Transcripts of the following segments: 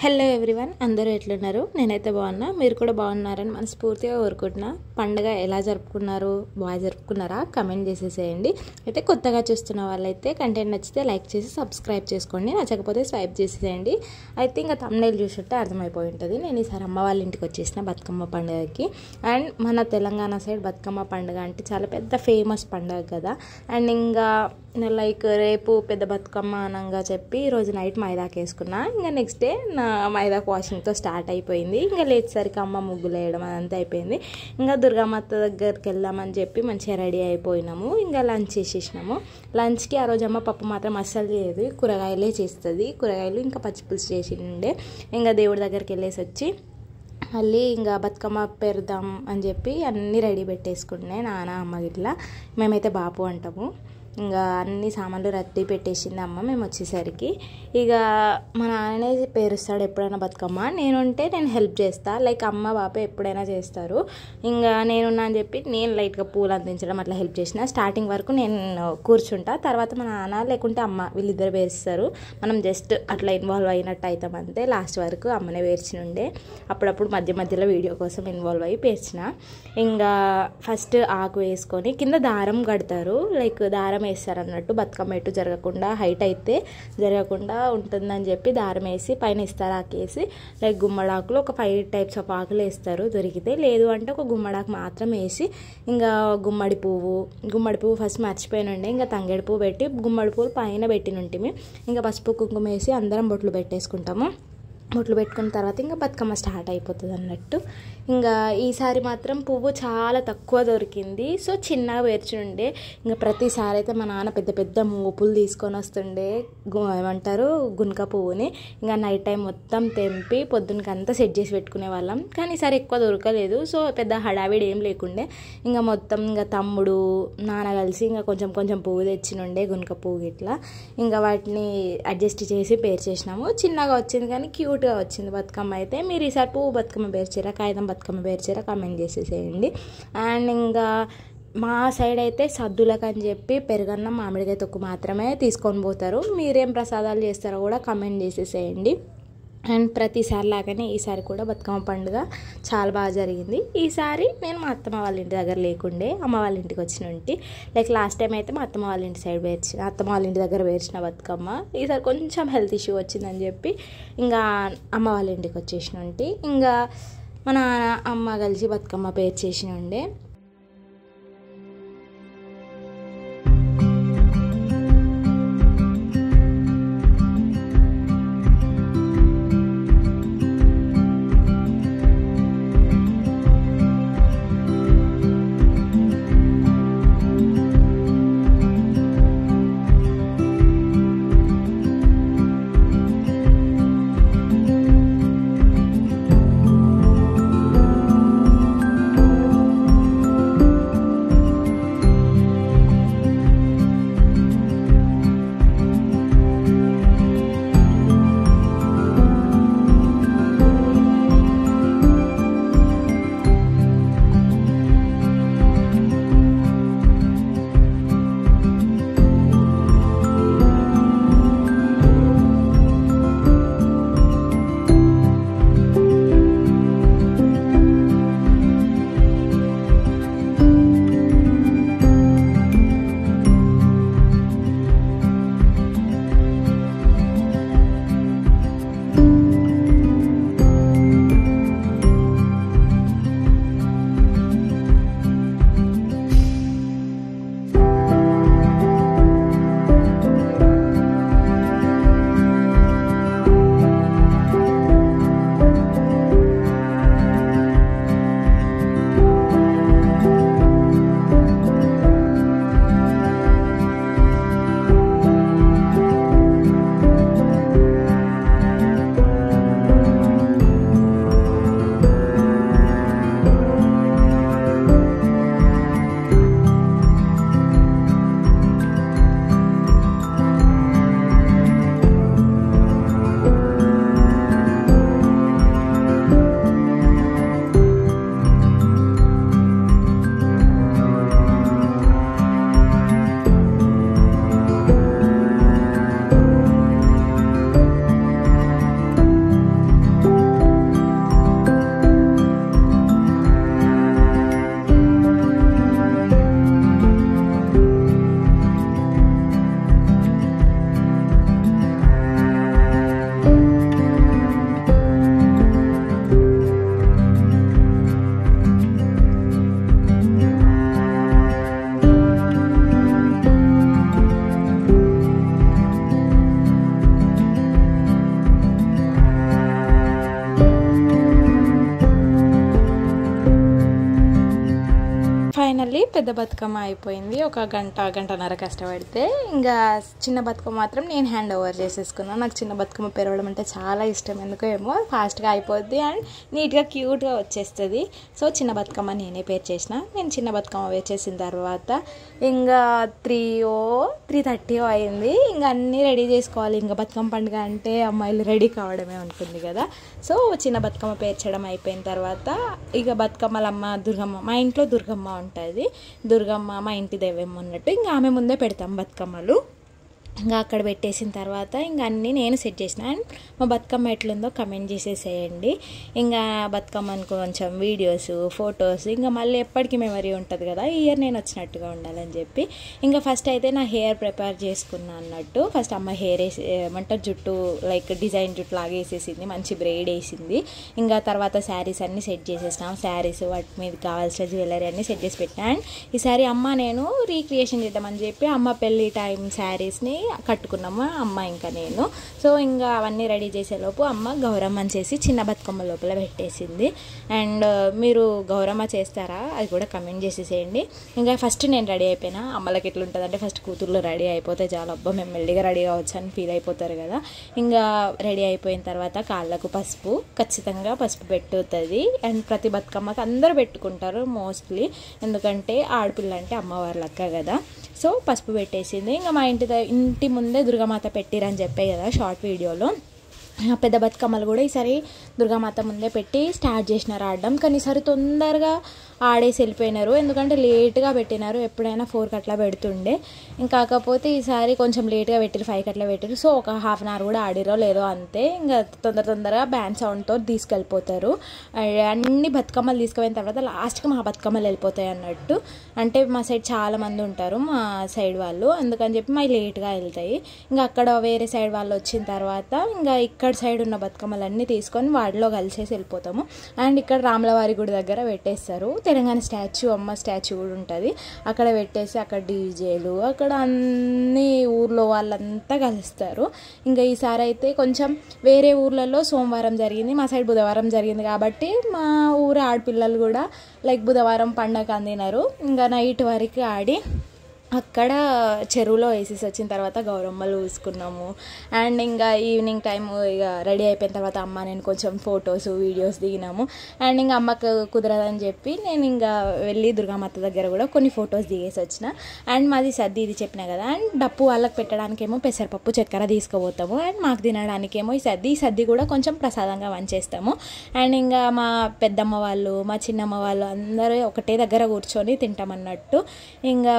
Hello everyone, అందరూ ఎట్లున్నారు? నేనైతే బాగున్నా, మీరు కూడా బాగున్నారని మనస్ఫూర్తిగా కోరుకుంటున్నా. పండుగ ఎలా జరుపుకున్నారు, బాగా జరుపుకున్నారా? కమెంట్ చేసేసేయండి. అయితే కొత్తగా చూస్తున్న వాళ్ళైతే కంటెంట్ నచ్చితే లైక్ చేసి సబ్స్క్రైబ్ చేసుకోండి, నచ్చకపోతే స్వైప్ చేసేసేయండి. అయితే ఇంకా థంబ్నెయిల్ చూసుంటే అర్థమైపోయి ఉంటుంది. నేను ఈసారి అమ్మ వాళ్ళ ఇంటికి వచ్చేసిన బతుకమ్మ పండుగకి. అండ్ మన తెలంగాణ సైడ్ బతుకమ్మ పండుగ అంటే చాలా పెద్ద ఫేమస్ పండుగ కదా. అండ్ ఇంకా లైక్ రేపు పెద్ద బతుకమ్మ అనంగా చెప్పి ఈరోజు నైట్ మైదాకి వేసుకున్నా. ఇంకా నెక్స్ట్ డే నా మైదాకు వాషింగ్తో స్టార్ట్ అయిపోయింది. ఇంకా లేచేసరికి అమ్మ ముగ్గులు వేయడం అదంతా అయిపోయింది. ఇంకా దుర్గామాత దగ్గరికి వెళ్దామని చెప్పి మంచిగా రెడీ అయిపోయినాము. ఇంకా లంచ్ చేసేసినాము. లంచ్కి ఆ రోజు అమ్మ పప్పు మాత్రం అస్సలు చేయదు, కూరగాయలే చేస్తుంది. కూరగాయలు ఇంకా పచ్చిపులుసు చేసి ఉండే. ఇంకా దేవుడి దగ్గరికి వెళ్ళేసి వచ్చి మళ్ళీ ఇంకా బతుకమ్మ పెడదాం అని చెప్పి అన్నీ రెడీ పెట్టేసుకున్నాయి నాన్న అమ్మ గిట్లా. మేమైతే బాపు అంటాము. ఇంకా అన్ని సామాన్లు రెడీ పెట్టేసింది అమ్మ మేము వచ్చేసరికి. ఇక మా నాన్ననే పేరుస్తాడు ఎప్పుడైనా బతుకమ్మ. నేనుంటే నేను హెల్ప్ చేస్తా, లైక్ అమ్మ బాపే ఎప్పుడైనా చేస్తారు. ఇంకా నేనున్నా అని చెప్పి నేను లైట్గా పూలు అందించడం అట్లా హెల్ప్ చేసిన. స్టార్టింగ్ వరకు నేను కూర్చుంటా, తర్వాత మా నాన్న లేకుంటే అమ్మ వీళ్ళిద్దరు పేరుస్తారు. మనం జస్ట్ అట్లా ఇన్వాల్వ్ అయినట్టు అవుతాం అంతే. లాస్ట్ వరకు అమ్మనే పేర్చినుండే. అప్పుడప్పుడు మధ్య మధ్యలో వీడియో కోసం ఇన్వాల్వ్ అయ్యి పేర్చిన. ఇంకా ఫస్ట్ ఆకు వేసుకొని కింద దారం కడతారు, లైక్ దారం వేస్తారు అన్నట్టు. బతుకమ్మ ఎటు జరగకుండా, హైట్ అయితే జరగకుండా ఉంటుందని చెప్పి దారం వేసి పైన ఇస్తారు ఆకేసి. లైక్ గుమ్మడాకులు ఒక 5 టైప్స్ ఆఫ్ ఆకులు వేస్తారు దొరికితే, లేదు అంటే ఒక గుమ్మడాకు మాత్రం వేసి ఇంకా గుమ్మడి పువ్వు ఫస్ట్ మర్చిపోయినండి. ఇంకా తంగేడు పువ్వు పెట్టి గుమ్మడి పువ్వులు పైన పెట్టినుంటిమి. ఇంకా పసుపు కుంకుమ వేసి అందరం బొట్లు పెట్టేసుకుంటాము. బొట్లు పెట్టుకున్న తర్వాత ఇంకా బతుకమ్మ స్టార్ట్ అయిపోతుంది అన్నట్టు. ఇంకా ఈసారి మాత్రం పువ్వు చాలా తక్కువ దొరికింది, సో చిన్నగా పేర్చుండే. ఇంకా ప్రతిసారి అయితే మా నాన్న పెద్ద పెద్ద మోపులు తీసుకొని వస్తుండే, ఏమంటారు గునుక పువ్వుని. ఇంకా నైట్ టైం మొత్తం తెంపి పొద్దునకి అంతా సెట్ చేసి పెట్టుకునే వాళ్ళం. కానీ ఈసారి ఎక్కువ దొరకలేదు, సో పెద్ద హడావిడి ఏం లేకుండే. ఇంకా మొత్తం ఇంకా తమ్ముడు నాన్న కలిసి ఇంకా కొంచెం కొంచెం పువ్వు తెచ్చినుండే, గునుక పువ్వు ఇట్లా. ఇంకా వాటిని అడ్జస్ట్ చేసి పేర్చేసినాము. చిన్నగా వచ్చింది కానీ క్యూట్గా వచ్చింది బతుకమ్మ అయితే. మీరు ఈసారి పువ్వు బతుకమ్మ పేర్చారా, కాగితం బతుకమ్మ పేర్చారా? కామెంట్ చేసేసేయండి. అండ్ ఇంకా మా సైడ్ అయితే సద్దులకు అని చెప్పి పెరుగన్నం మామిడికాయ తొక్కు మాత్రమే తీసుకొని పోతారు. మీరేం ప్రసాదాలు చేస్తారో కూడా కామెంట్ చేసేసేయండి. అండ్ ప్రతిసారి లాగానే ఈసారి కూడా బతుకమ్మ పండుగ చాలా బాగా జరిగింది. ఈసారి నేను మా అత్తమ్మ వాళ్ళ ఇంటి దగ్గర లేకుండే, అమ్మ వాళ్ళ ఇంటికి వచ్చినంటి. లైక్ లాస్ట్ టైం అయితే మా అత్తమ్మ వాళ్ళ ఇంటి సైడ్ పేర్చిన, అత్తమ్మ వాళ్ళ ఇంటి దగ్గర పేర్చిన బతుకమ్మ. ఈసారి కొంచెం హెల్త్ ఇష్యూ వచ్చిందని చెప్పి ఇంకా అమ్మ వాళ్ళ ఇంటికి వచ్చేసినంటి. ఇంకా మన అమ్మ కలిసి బతుకమ్మ పేర్చేసిన ఉండే. పెద్ద బతుకమ్మ అయిపోయింది. ఒక గంటన్నర కష్టపడితే ఇంకా చిన్న బతుకమ్మ మాత్రం నేను హ్యాండ్ ఓవర్ చేసేసుకున్నాను. నాకు చిన్న బతుకమ్మ పెరగడం అంటే చాలా ఇష్టం. ఎందుకో ఏమో ఫాస్ట్గా అయిపోద్ది అండ్ నీట్గా క్యూట్గా వచ్చేస్తుంది. సో చిన్న బతుకమ్మ నేనే పేరు చేసిన. నేను చిన్న బతుకమ్మ పేరు చేసిన తర్వాత ఇంకా 3:30 అయింది. ఇంకా అన్నీ రెడీ చేసుకోవాలి. ఇంకా బతుకమ్మ పండుగ అంటే అమ్మాయిలు రెడీ కావడమే ఉంటుంది కదా. సో చిన్న బతుకమ్మ పేర్చడం అయిపోయిన తర్వాత ఇక బతుకమ్మలమ్మ దుర్గమ్మ, మా ఇంట్లో దుర్గమ్మ ఉంటుంది. దుర్గమ్మ మా ఇంటి దైవం అన్నట్టు ఇంకా ఆమె ముందే పెడతాం బతుకమ్మలు. ఇంకా అక్కడ పెట్టేసిన తర్వాత ఇంకా అన్నీ నేను సెట్ చేసిన. అండ్ మా బతుకమ్మ ఎట్లుందో కమెంట్ చేసేసేయండి. ఇంకా బతుకమ్మను కొంచెం వీడియోస్, ఫొటోస్ ఇంకా మళ్ళీ ఎప్పటికీ మెమరీ ఉంటుంది కదా, ఈ ఇయర్ నేను వచ్చినట్టుగా ఉండాలని చెప్పి ఇంకా ఫస్ట్ అయితే నా హెయిర్ ప్రిపేర్ చేసుకున్నాను అన్నట్టు. ఫస్ట్ అమ్మ హెయిర్ ఏమంటారు జుట్టు లైక్ డిజైన్ జుట్టు లాగా వేసేసింది, మంచి బ్రైడ్ వేసింది. ఇంకా తర్వాత శారీస్ అన్నీ సెట్ చేసేసినాం. శారీస్ వాటి మీద కావాల్సిన జ్యువెలరీ అన్నీ సెట్ చేసి పెట్టినా. అండ్ ఈసారి అమ్మ నేను రీక్రియేషన్ చేద్దామని చెప్పి అమ్మ పెళ్ళి టైం శారీస్ని కట్టుకున్నాము అమ్మ ఇంకా నేను. సో ఇంకా అవన్నీ రెడీ చేసేలోపు అమ్మ గౌరమ్మని చేసి చిన్న బతుకమ్మ లోపల పెట్టేసింది. అండ్ మీరు గౌరమ్మ చేస్తారా అది కూడా కమెంట్ చేసేసేయండి. ఇంకా ఫస్ట్ నేను రెడీ అయిపోయినా. అమ్మలకి ఎట్లుంటుంది అంటే ఫస్ట్ కూతుర్లు రెడీ అయిపోతే చాలా అబ్బా మేము మెల్లిగా రెడీ కావచ్చు అని ఫీల్ అయిపోతారు కదా. ఇంకా రెడీ అయిపోయిన తర్వాత కాళ్ళకు పసుపు, ఖచ్చితంగా పసుపు పెట్టుతుంది. అండ్ ప్రతి బతుకమ్మకి అందరూ పెట్టుకుంటారు మోస్ట్లీ, ఎందుకంటే ఆడపిల్ల అంటే అమ్మవారి లెక్క కదా. సో పసుపు పెట్టేసింది. ఇంకా మా ఇంటి ముందే దుర్గామాత పెట్టిరని చెప్పే కదా షార్ట్ వీడియోలో. పెద్ద బతుకమ్మలు కూడా ఈసారి దుర్గామాత ముందే పెట్టి స్టార్ట్ చేసినారు ఆడడం. కానీ ఈసారి తొందరగా ఆడేసి వెళ్ళిపోయినారు, ఎందుకంటే లేట్గా పెట్టినారు. ఎప్పుడైనా 4కి అట్లా పెడుతుండే, కాకపోతే ఈసారి కొంచెం లేట్గా పెట్టారు, 5కి అట్లా పెట్టారు. సో ఒక ½ అవర్ కూడా ఆడిరో లేదో అంతే. ఇంకా తొందరగా బ్యాండ్ సౌండ్తో తీసుకెళ్ళిపోతారు. అన్ని బతుకమ్మలు తీసుకుపోయిన తర్వాత లాస్ట్కి మా బతుకమ్మలు వెళ్ళిపోతాయి అన్నట్టు. అంటే మా సైడ్ చాలామంది ఉంటారు మా సైడ్ వాళ్ళు, అందుకని చెప్పి మా లేట్గా వెళ్తాయి. ఇంకా అక్కడ వేరే సైడ్ వాళ్ళు వచ్చిన తర్వాత ఇంకా ఇక్కడ సైడ్ ఉన్న బతుకమ్మలన్నీ తీసుకొని వాటిలో కలిసేసి వెళ్ళిపోతాము. అండ్ ఇక్కడ రాములవారి గుడి దగ్గర పెట్టేస్తారు. తెలంగాణ స్టాచ్యూ, అమ్మ స్టాచ్యూ కూడా ఉంటుంది. అక్కడ పెట్టేసి అక్కడ డీజేలు, అక్కడ అన్ని ఊర్లో వాళ్ళంతా కలుస్తారు. ఇంకా ఈసారి అయితే కొంచెం వేరే ఊర్లలో సోమవారం జరిగింది, మా సైడ్ బుధవారం జరిగింది కాబట్టి మా ఊరు ఆడపిల్లలు కూడా లైక్ బుధవారం పండగ అందినారు. ఇంకా నైట్ వరకు ఆడి అక్కడ చెరువులో వేసేసి వచ్చిన తర్వాత గౌరమ్మలు చూసుకున్నాము. అండ్ ఇంకా ఈవినింగ్ టైం ఇక రెడీ అయిపోయిన తర్వాత అమ్మ నేను కొంచెం ఫొటోస్ వీడియోస్ దిగినాము. అండ్ ఇంకా అమ్మకు కుదరదని చెప్పి నేను ఇంకా వెళ్ళి దుర్గామాత దగ్గర కూడా కొన్ని ఫొటోస్ దిగేసి వచ్చిన. అండ్ మాది సద్ది ఇది చెప్పినా కదా. అండ్ డప్పు వాళ్ళకి పెట్టడానికేమో పెసరపప్పు చక్కెర తీసుకుపోతాము. అండ్ మాకు తినడానికేమో ఈ సద్ది కూడా కొంచెం ప్రసాదంగా వంచేస్తాము. అండ్ ఇంకా మా పెద్దమ్మ వాళ్ళు, మా చిన్నమ్మ వాళ్ళు అందరూ ఒకటే దగ్గర కూర్చొని తింటామన్నట్టు. ఇంకా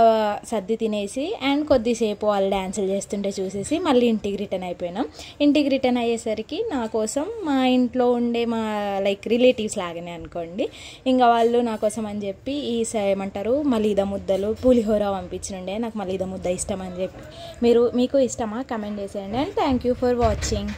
సద్ది తినేసి అండ్ కొద్దిసేపు వాళ్ళు డ్యాన్సులు చేస్తుంటే చూసేసి మళ్ళీ ఇంటికి రిటర్న్ అయిపోయినాం. ఇంటికి రిటర్న్ అయ్యేసరికి నా కోసం మా ఇంట్లో ఉండే మా లైక్ రిలేటివ్స్ లాగానే అనుకోండి, ఇంకా వాళ్ళు నా కోసం అని చెప్పి ఏమంటారు మలీదా ముద్దలు, పులిహోర పంపించినుండే. నాకు మలీదా ముద్ద ఇష్టం అని చెప్పి మీకు ఇష్టమా కమెంట్ చేసేయండి. And thank you for watching.